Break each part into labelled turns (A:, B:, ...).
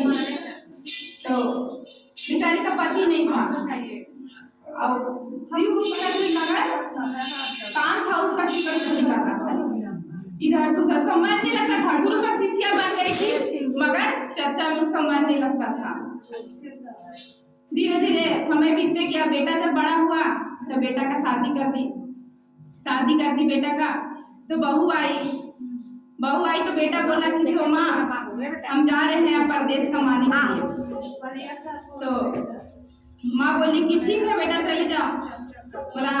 A: थी, तो बेचारी का पति नहीं था। अब शिव मगर काम था उसका, टिकट नहीं कर रहा था, इधर से उधर उसका मन नहीं लगता था। गुरु का शिष्या बन गई थी मगर चर्चा में उसका मन नहीं लगता था। धीरे धीरे समय बीतते गया। बेटा जब बड़ा हुआ तो बेटा का शादी कर दी बेटा का। तो बहू आई तो बेटा बोला कि जो माँ हम जा रहे हैं परदेश कमाने के लिए। तो माँ बोली कि ठीक है बेटा चले जाओ। बोला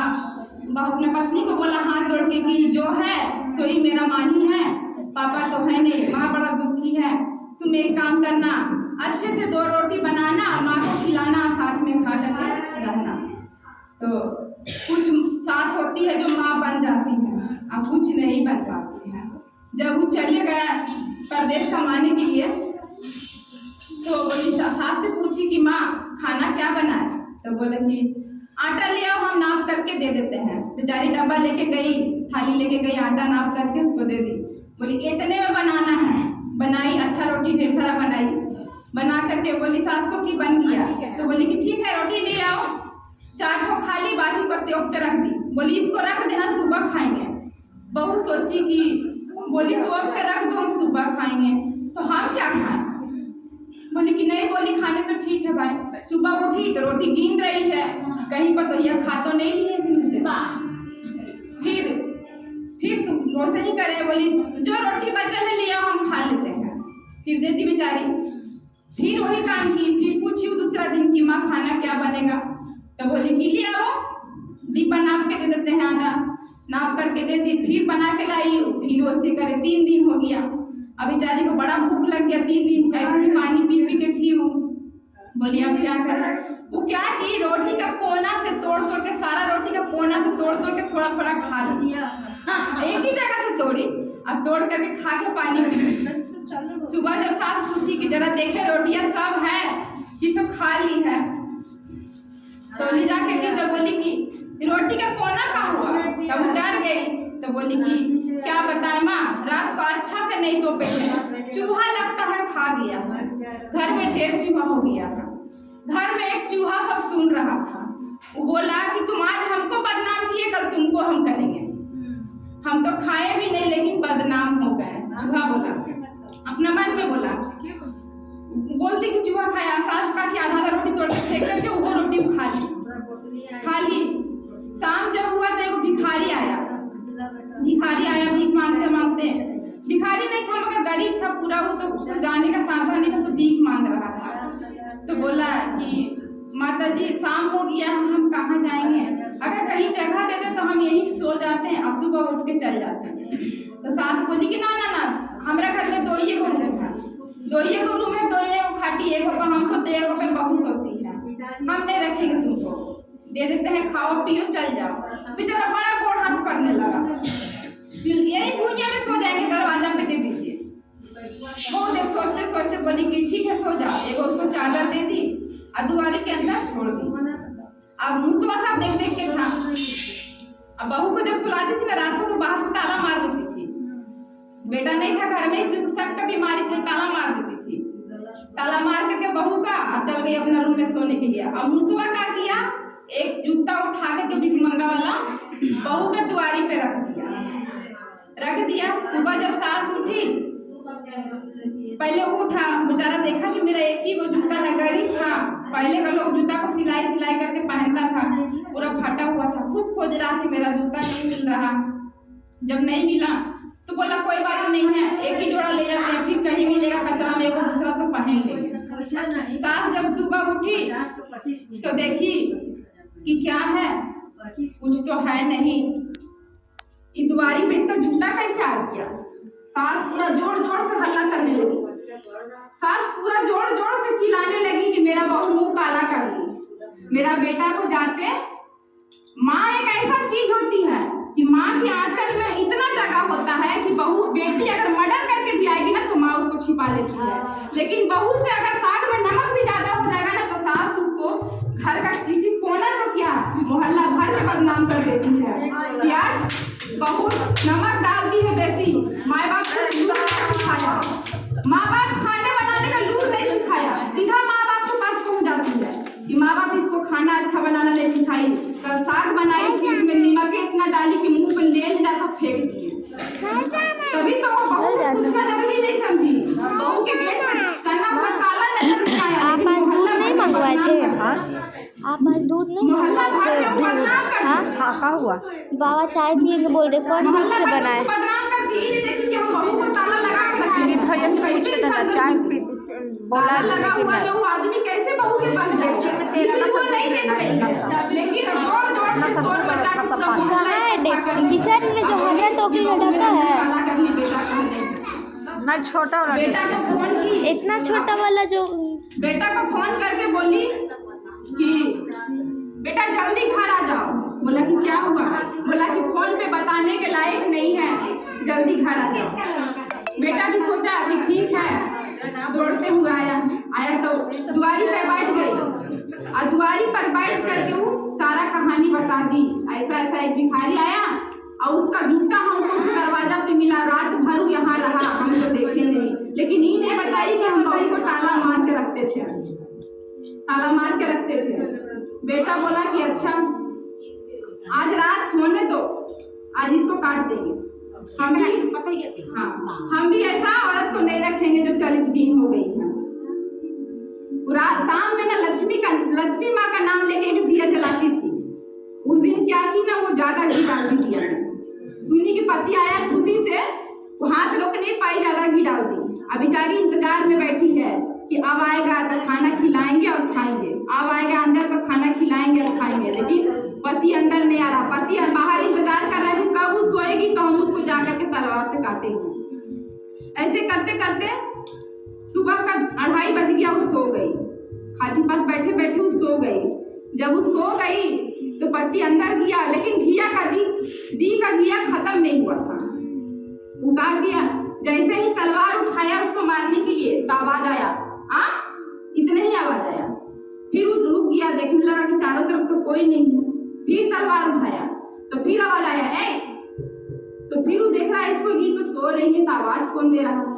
A: बहू अपने पत्नी को बोला हाथ जोड़ के कि जो है सोई मेरा माँ ही है, पापा तो है नहीं, माँ बड़ा दुखी है। तुम एक काम करना, अच्छे से 2 रोटी बनाना, माँ को खिलाना, साथ में खा करके रहना। तो कुछ सास होती है जो माँ बन जाती है, अब कुछ नहीं बन पाती है। जब वो चले गए परदेश कमाने के लिए तो बोली सास से पूछी कि माँ खाना क्या बनाए। तो बोले कि आटा ले आओ, हम नाप करके दे देते हैं। बेचारी डब्बा लेके गई, थाली लेके गई, आटा नाप करके उसको दे दी। बोली इतने में बनाना है। बनाई, अच्छा रोटी ढेर सारा बनाई, बना करके बोली सास को कि बन गया। तो बोली कि ठीक है रोटी ले आओ, 4 ठो खा ली, बाकी को त्योक के रख दी। बोली इसको रख देना, सुबह खाएंगे। बहू सोची कि बोली तोप के रख दो, हम सुबह खाएंगे, तो हम क्या खाएं। बोली कि नहीं, बोली खाने तो ठीक है भाई। सुबह उठी तो रोटी गिन रही है, कहीं पर तो यह खा तो नहीं है इसमें से। फिर वैसे ही करे, बोली जो रोटी बचल है लिया हम खा लेते हैं। फिर देती बेचारी, फिर वही काम की। फिर पूछी दूसरा दिन कि माँ खाना क्या बनेगा। तो बोली कि ले आओ, डिब्बा नाप के दे देते हैं, आटा नाप करके दे दी। फिर बना के लाई, फिर वैसे करे। 3 दिन हो गया। अब बेचारी को बड़ा भूख लग गया। 3 दिन ऐसे ही पानी पी के थी वो। बोली अब क्या करें। वो क्या की रोटी का कोना से तोड़ के, सारा रोटी का कोना से तोड़ के थोड़ा थोड़ा खा दिया। हाँ, एक ही जगह से तोड़ी, अब तोड़ करके खा के पानी पी। सुबह जब सास पूछी कि जरा देखे रोटियां सब है कि सब खा ली है, तो ले जाके दी। तो बोली कि रोटी का कोना कहाँ हुआ। तब वो डर गई। तो बोली कि क्या बताए माँ, रात को अच्छा से नहीं तोपे थे, चूहा लगता है खा गया। घर में ढेर चूहा हो गया। घर में एक चूहा सब सुन रहा था। वो बोला कि तुम आज हमको बदनाम किए, कल तुमको हम करेंगे। हम तो खाए भी नहीं लेकिन बदनाम हो गए। चूहा बोला, अपना मन में बोला, बोलती कि चूहा खाया। सास का कि आधा रोटी तोड़ के फेंक करके वो रोटी खा ली। शाम जब हुआ तो एक भिखारी आया, भीख मांगते। भिखारी नहीं था मगर गरीब था पूरा, वो तो जाने का साधन नहीं था, तो भीख मांग रहा था। तो बोला कि माता जी शाम हो गया, हम कहाँ जाएंगे, अगर कहीं जगह दे दे तो हम यहीं सो जाते हैं और सुबह उठ के चल जाते हैं। तो सास बोली कि ना हमारा घर में 2 ही रूम था, 2 ही रूम है, 2 ही खाटी, एगो पे हम सोते, एगो पे बहू सोती है, हम नहीं रखेंगे, तुमको दे देते हैं, खाओ पियो चल जाओ। बेचारा बड़ा गोड़ हाथ पड़ने लगा। यही भुइयां में सो जाएंगे, दरवाजा पे दे दीजिए। बहुत देर सोचते बोली कि ठीक है सो जाओ। एगो उसको चादर दे दी और दुआरे के अंदर छोड़ दी। अब मुसवा साहब देख के था। अब बहू को जब सुलाती थी ना रात को, तो बाहर से ताला मार देती थी। बेटा नहीं था घर में, इसलिए शक का बीमारी थी, ताला मार देती थी। ताला मार करके बहू का चल गई अपना रूम में सोने के लिए। अब मुसवा क्या किया, एक जूता उठा करके भीख मंगा वाला बहू के दुआरी पे रख दिया। सुबह जब सास उठी, पहले उठा, बेचारा देखा कि मेरा एक ही वो जूता है, गरीब था। पहले का लोग जूता को सिलाई करके पहनता था, पूरा फटा हुआ था। खूब खोज रहा कि मेरा जूता नहीं मिल रहा। जब नहीं मिला तो बोला कोई बात नहीं है, एक ही जोड़ा ले जाते हैं, फिर कहीं मिलेगा कचरा में, वो दूसरा तो पहन ले। सास जब सुबह उठी तो देखी कि क्या है, कुछ तो है नहीं। इस दुआरी पे इसका जूता कैसे आ गया। सास पूरा जोर जोर से हल्ला करने लगी। सास पूरा जोर जोर से चिल्लाने लगी कि मेरा बहू मुंह काला कर ली, मेरा बेटा को जाते। माँ एक ऐसा चीज होती है कि माँ के आंचल में इतना जगह होता है कि बहू बेटी अगर मर्डर करके भी आएगी ना तो माँ उसको छिपा लेती है, लेकिन बहू से अगर साग में नमक भी ज्यादा हो जाएगा ना तो सास उसको घर का किसी कोना तो क्या मोहल्ला भर के बदनाम कर देती है कि आज बहू नमक डाल दी है बेसी। माँ बाप खाने बनाने का लूर नहीं सिखाया। फेंक दिए। तभी तो बहू से पूछना जरूरी नहीं समझी, बहू के गेट पर करना पर ताला नजर नहीं आया।
B: आप आज दूध नहीं मंगवाए थे? आप आज दूध नहीं
A: मोहल्ला
B: मंगवाए
A: भाग
B: थे?
A: के बदनाम कर
B: हाँ
A: दी।
C: हाँ, क्या हुआ?
B: बाबा चाय पिएंगे बोल रहे, कौन दूध
A: मोहल्ला
B: से
A: भाग के
B: बनाए?
A: बदनाम कर दी। ये देखिए कि हम बहू को ताला लगा के रखे हैं।
C: धैर्य से
A: कैसे
C: पूछे था
A: इंसान
C: चाय
A: बन-
C: पी बोला
A: ताला लगा हुआ है, वो आदमी कैसे बहू के बन जाए? लेकिन वो नहीं देख रही है। लेकिन जोर जोर से शोर मचा के पूरा मोहल्ला
B: कहाँ है
A: इकट्ठा कर दिया।
B: किचन में जो हरियर टोकरी में ढका है?
A: ताला करनी बेटा कहने।
C: मैं छोटा वाला
A: बेटा को फोन की,
B: इतना छोटा वाला जो
A: बेटा को फोन करके बोली कि बेटा जल्दी घर आ जाओ। बोला कि क्या हुआ? बोला कि फोन पे बताने के लायक नहीं है, जल्दी घर आ जाओ। बेटा भी सोचा कि ठीक है, दौड़ते हुए आया तो दुआरी पर बैठ गई और दुआरी पर बैठ करके वो सारा कहानी बता दी। ऐसा ऐसा एक भिखारी आया और उसका जूता हमको दरवाजा पे मिला, रात भर यहाँ रहा, हम तो देखे नहीं। लेकिन ये नहीं बताई कि हम बहू को ताला मार के रखते थे, ताला मार के रखते थे। बेटा बोला कि अच्छा आज रात सोने दो, आज इसको काट देंगे। हम भी हाँ, हम भी ऐसा औरत को नहीं रखेंगे जो चरित्रहीन हो गई है। रात शाम में ना लक्ष्मी माँ का नाम लेके एक दिया जलाती थी। उस दिन क्या की ना, वो ज्यादा घी डाल दी दिया में। सुनी कि पति आया, खुशी से वो हाथ रोक नहीं पाई, ज्यादा घी डाल दी। अब बेचारी इंतजार में बैठी है कि अब आएगा तो खाना खिलाएंगे और खाएंगे, अब आएगा अंदर तो खाना खिलाएंगे और खाएंगे। लेकिन पति अंदर नहीं आ रहा, पति बाहर इंतजार कर रहा है कि कब वो सोएगी तो हम उसको जाकर के तलवार से काटेंगे। ऐसे करते करते सुबह का 2:30 बज गया, वो सो गई। खाटी पास बैठे बैठे वो सो गई। जब वो सो गई तो पति अंदर गया, लेकिन घिया का दी का घिया खत्म नहीं हुआ था। वो कहा गया, जैसे ही तलवार उठाया उसको मारने के लिए तो आवाज आया, इतने ही आवाज आया। फिर वो रुक गया, देखने लगा कि चारों तरफ तो कोई नहीं है। फिर तलवार उठाया तो फिर आवाज आया, तो फिर वो देख रहा है इसको घी तो सो रही है, तो आवाज कौन दे रहा है?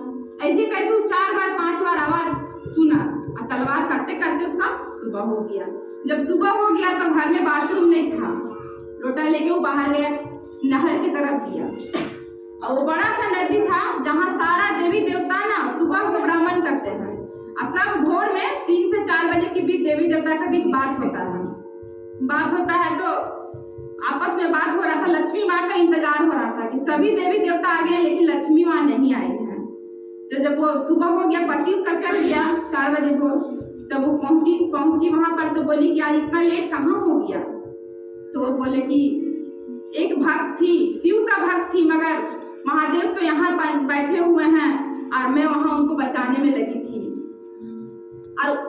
A: ऐसे करके वो 4 बार 5 बार आवाज सुना और तलवार करते करते उसका सुबह हो गया। जब सुबह हो गया तो घर में बाथरूम नहीं था, लोटा लेके वो बाहर गया, नहर की तरफ गया और वो बड़ा सा नदी था जहाँ सारा देवी देवता ना सुबह को ब्राह्मण करते हैं और सब भोर में 3 से 4 बजे के बीच देवी देवता के बीच बात होता है। तो आपस में बात हो रहा था, लक्ष्मी माँ का इंतजार हो रहा था कि सभी देवी देवता आ गए लेकिन लक्ष्मी माँ नहीं आई है। तो जब वो सुबह हो गया, पति उसका चल गया 4 बजे को, तब वो पहुंची वहां पर तो बोली कि यार इतना लेट कहाँ हो गया? तो वो बोले कि एक भक्त थी, शिव का भक्त थी, मगर महादेव तो यहाँ बैठे हुए हैं और मैं वहां उनको बचाने में लगी थी। और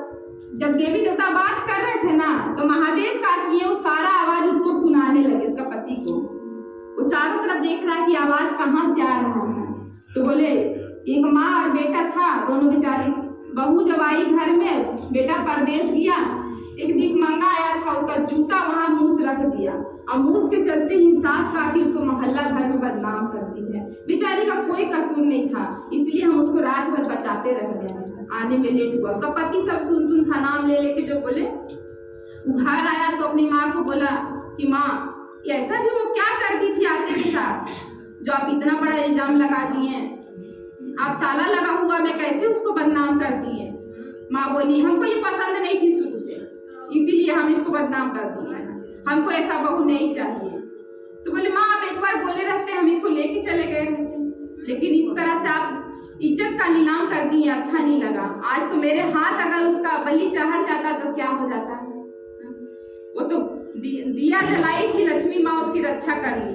A: जब देवी देवता बात कर रहे थे ना तो महादेव का किए वो सारा आवाज उसको सुनाने लगे, उसका पति को। वो चारों तरफ देख रहा है कि आवाज कहाँ से आ रहा है। तो बोले एक माँ और बेटा था, दोनों बेचारे। बहू जब आई घर में, बेटा परदेश गया, एक भिखमंगा आया था, उसका जूता वहां मुंह से रख दिया और मुंह के चलते ही सास काकी उसको मोहल्ला भर में बदनाम करती है। बेचारी का कोई कसूर नहीं था, इसलिए हम उसको रात भर बचाते रह गए, आने में लेट हुआ। उसका पति सब सुन था, नाम ले लेके जो बोले। घर आया तो अपनी माँ को बोला कि माँ ऐसा भी वो क्या करती थी आशे के साथ जो आप इतना बड़ा इल्जाम लगा दिए, आप ताला लगा हुआ मैं कैसे उसको बदनाम कर दिए? माँ बोली हमको ये पसंद नहीं थी शुरू से, इसीलिए हम इसको बदनाम कर दिए, हमको ऐसा बहू नहीं चाहिए। तो बोले माँ आप एक बार बोले रहते हम इसको लेके चले गए रहते, लेकिन इस तरह से आप इज्जत का नीलाम कर दिए, अच्छा नहीं लगा। आज तो मेरे हाथ अगर उसका बलि चढ़ जाता तो क्या हो जाता? वो तो दिया जलाई थी लक्ष्मी माँ, उसकी रक्षा कर ली।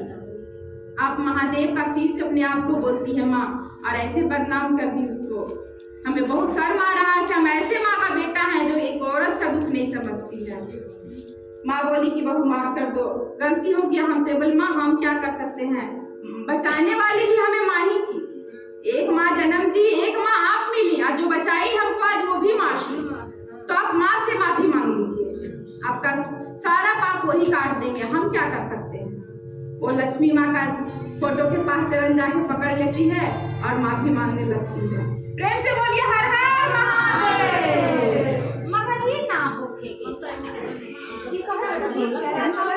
A: आप महादेव का शीश अपने आप को बोलती है माँ और ऐसे बदनाम कर दी उसको। हमें बहुत शर्म आ रहा है कि हम ऐसे माँ का बेटा है जो एक औरत का दुख नहीं समझती है। माँ बोली कि बहू माफ कर दो, गलती हो गया हमसे। बोल माँ हम क्या कर सकते हैं, बचाने वाली भी हमें माँ ही थी। एक माँ जन्म दी, एक माँ आप मिली, आज जो बचाई हमको आज वो भी माँ थी। तो आप माँ से माफी मांग लीजिए, आपका सारा पाप वही काट देंगे, हम क्या कर सकते हैं। वो लक्ष्मी माँ का फोटो के पास चरण जाके पकड़ लेती है और माफी मांगने लगती है। प्रेम से बोलिए हर हर महादेव।
B: मगर ये ना होके